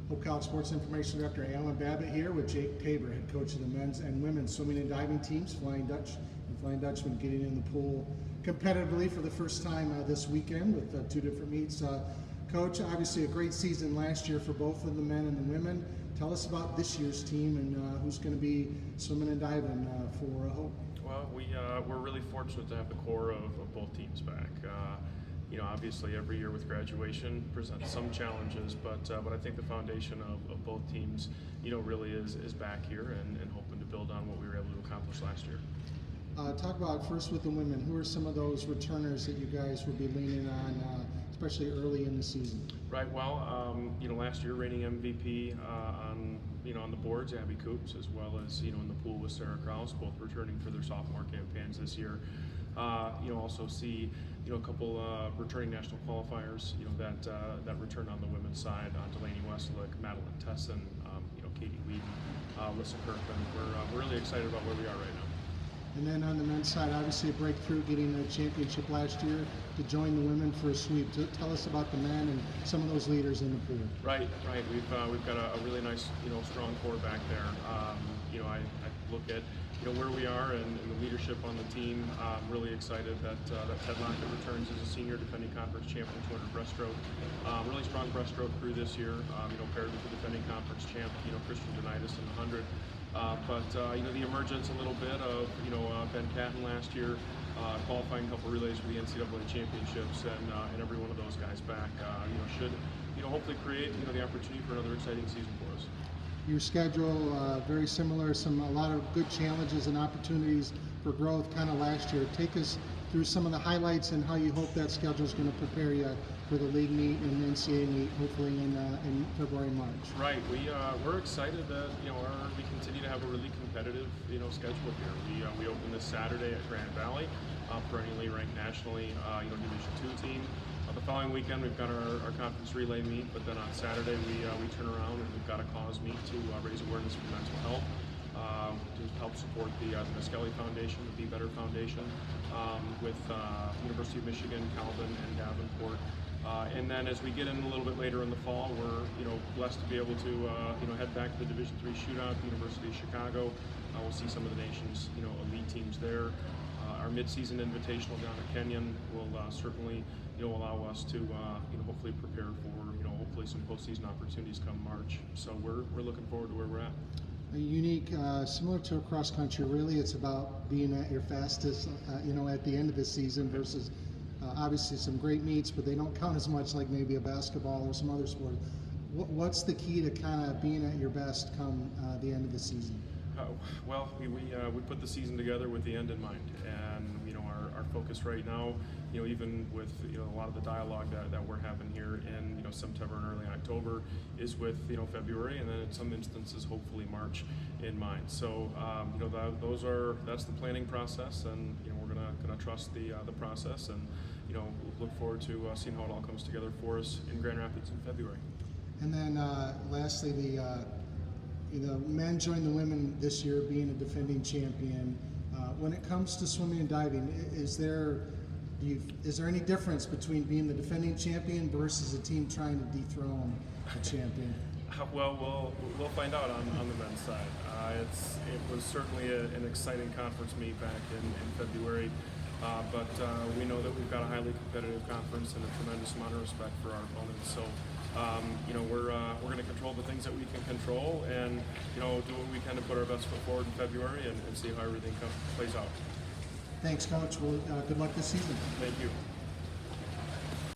Hope College Sports Information Director Alan Babbitt here with Jake Tabor, head coach of the men's and women's swimming and diving teams, Flying Dutch and Flying Dutchman getting in the pool competitively for the first time this weekend with two different meets. Coach, obviously a great season last year for both of the men and the women. Tell us about this year's team and who's going to be swimming and diving for Hope. Well, we're really fortunate to have the core of both teams back. Obviously every year with graduation presents some challenges, but I think the foundation of both teams, really is back here and hoping to build on what we were able to accomplish last year. Talk about first with the women. Who are some of those returners that you guys will be leaning on, especially early in the season? Right. Well, last year reigning MVP on the boards, Abby Coops, as well as in the pool with Sarah Kraus, both returning for their sophomore campaigns this year. Also see a couple returning national qualifiers that return on the women's side. Delaney Westlick, Madeline Tesson, Katie Wheaton, Alyssa Kirkman. We're really excited about where we are right now. And then on the men's side, obviously a breakthrough getting the championship last year to join the women for a sweep. Tell us about the men and some of those leaders in the pool. Right. We've got a really nice, strong core back there. I look at where we are and the leadership on the team. I'm really excited that Ted Lockett returns as a senior defending conference champion 200 breaststroke. Really strong breaststroke crew this year. Paired with the defending conference champ, Christian Denitis in the 100. The emergence a little bit of Ben Catton last year, qualifying a couple relays for the NCAA championships, and every one of those guys back should hopefully create the opportunity for another exciting season for us. Your schedule very similar, a lot of good challenges and opportunities for growth kind of last year. Take us through some of the highlights and how you hope that schedule is going to prepare you for the league meet and the NCAA meet, hopefully in February and March. Right. We're excited that we continue to have a really competitive schedule here. We open this Saturday at Grand Valley, perennially ranked nationally, Division II team. The following weekend we've got our conference relay meet, but then on Saturday we turn around and we've got a cause meet to raise awareness for mental health. To help support the Miskelly Foundation, the Be Better Foundation, with University of Michigan, Calvin, and Davenport. And then as we get in a little bit later in the fall, we're blessed to be able to head back to the Division III shootout, the University of Chicago. We'll see some of the nation's elite teams there. Our mid-season invitational down at Kenyon will certainly allow us to hopefully prepare for hopefully some postseason opportunities come March. So we're looking forward to where we're at. Unique, similar to a cross country, really it's about being at your fastest, at the end of the season versus obviously some great meets, but they don't count as much like maybe a basketball or some other sport. What's the key to kind of being at your best come the end of the season? We put the season together with the end in mind, and our focus right now, even with a lot of the dialogue that we're having here in September and early October, is with February, and then in some instances hopefully March in mind. So that's the planning process, and we're gonna trust the process, and look forward to seeing how it all comes together for us in Grand Rapids in February. And then lastly, the men joined the women this year, being a defending champion. When it comes to swimming and diving, is there any difference between being the defending champion versus a team trying to dethrone a champion? Well, we'll find out on the men's side. It was certainly an exciting conference meet back in February, but we know that we've got a highly competitive conference and a tremendous amount of respect for our opponents. So we're going to control the things that we can control, and do what we can to put our best foot forward in February and see how everything plays out. Thanks, Coach. Well, good luck this season. Thank you.